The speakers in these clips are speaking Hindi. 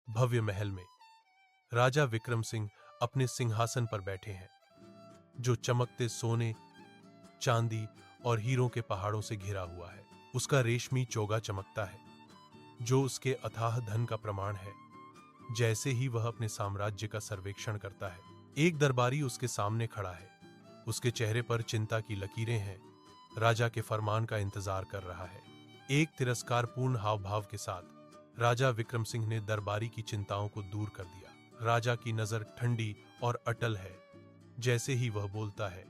भव्य महल में राजा विक्रम सिंह अपने सिंहासन पर बैठे हैं, जो चमकते सोने, चांदी और हीरों के पहाड़ों से घिरा हुआ है। उसका रेशमी चोगा चमकता है, जो उसके अथाह धन का प्रमाण है। जैसे ही वह अपने साम्राज्य का सर्वेक्षण करता है, एक दरबारी उसके सामने खड़ा है। उसके चेहरे पर चिंता की लकीरें हैं, राजा के फरमान का इंतजार कर रहा है। एक तिरस्कारपूर्ण हाव भाव के साथ राजा विक्रम सिंह ने दरबारी की चिंताओं को दूर कर दिया। राजा की नजर ठंडी और अटल है। जैसे ही वह बोलता है,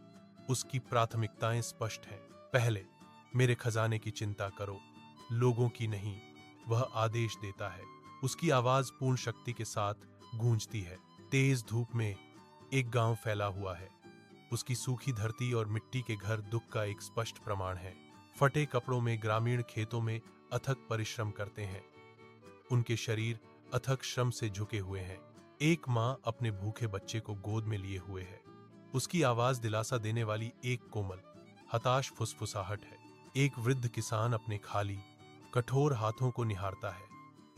उसकी प्राथमिकताएं स्पष्ट हैं। पहले मेरे खजाने की चिंता करो, लोगों की नहीं। वह आदेश देता है। उसकी आवाज पूर्ण शक्ति के साथ गूंजती है। तेज धूप में एक गांव फैला हुआ है। उसकी सूखी धरती और मिट्टी के घर दुख का एक स्पष्ट प्रमाण है। फटे कपड़ों में ग्रामीण खेतों में अथक परिश्रम करते हैं। उनके शरीर अथक श्रम से झुके हुए हैं। एक माँ अपने भूखे बच्चे को गोद में लिए हुए है। उसकी आवाज दिलासा देने वाली एक कोमल, हताश फुसफुसाहट है। एक वृद्ध किसान अपने खाली, कठोर हाथों को निहारता है।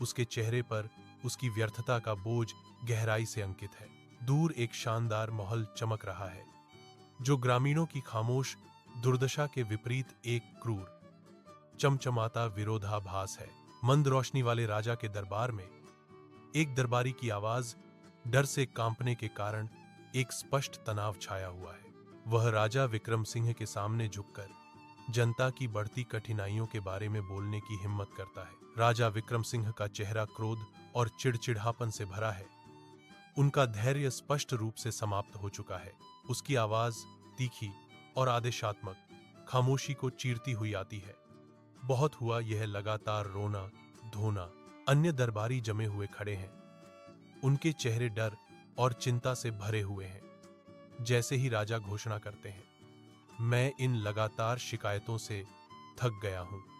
उसके चेहरे पर उसकी व्यर्थता का बोझ गहराई से अंकित है। दूर एक शानदार महल चमक रहा है, जो ग्रामीणों की खामोश दुर्दशा के विपरीत एक क्रूर, चमचमाता विरोधाभास है। मंद रोशनी वाले राजा के दरबार में एक दरबारी की आवाज डर से कांपने के कारण एक स्पष्ट तनाव छाया हुआ है। वह राजा विक्रम सिंह के सामने झुककर जनता की बढ़ती कठिनाइयों के बारे में बोलने की हिम्मत करता है। राजा विक्रम सिंह का चेहरा क्रोध और चिड़चिड़ापन से भरा है। उनका धैर्य स्पष्ट रूप से समाप्त हो चुका है। उसकी आवाज तीखी और आदेशात्मक, खामोशी को चीरती हुई आती है। बहुत हुआ, यह लगातार रोना धोना। अन्य दरबारी जमे हुए खड़े हैं। उनके चेहरे डर और चिंता से भरे हुए हैं। जैसे ही राजा घोषणा करते हैं, मैं इन लगातार शिकायतों से थक गया हूं।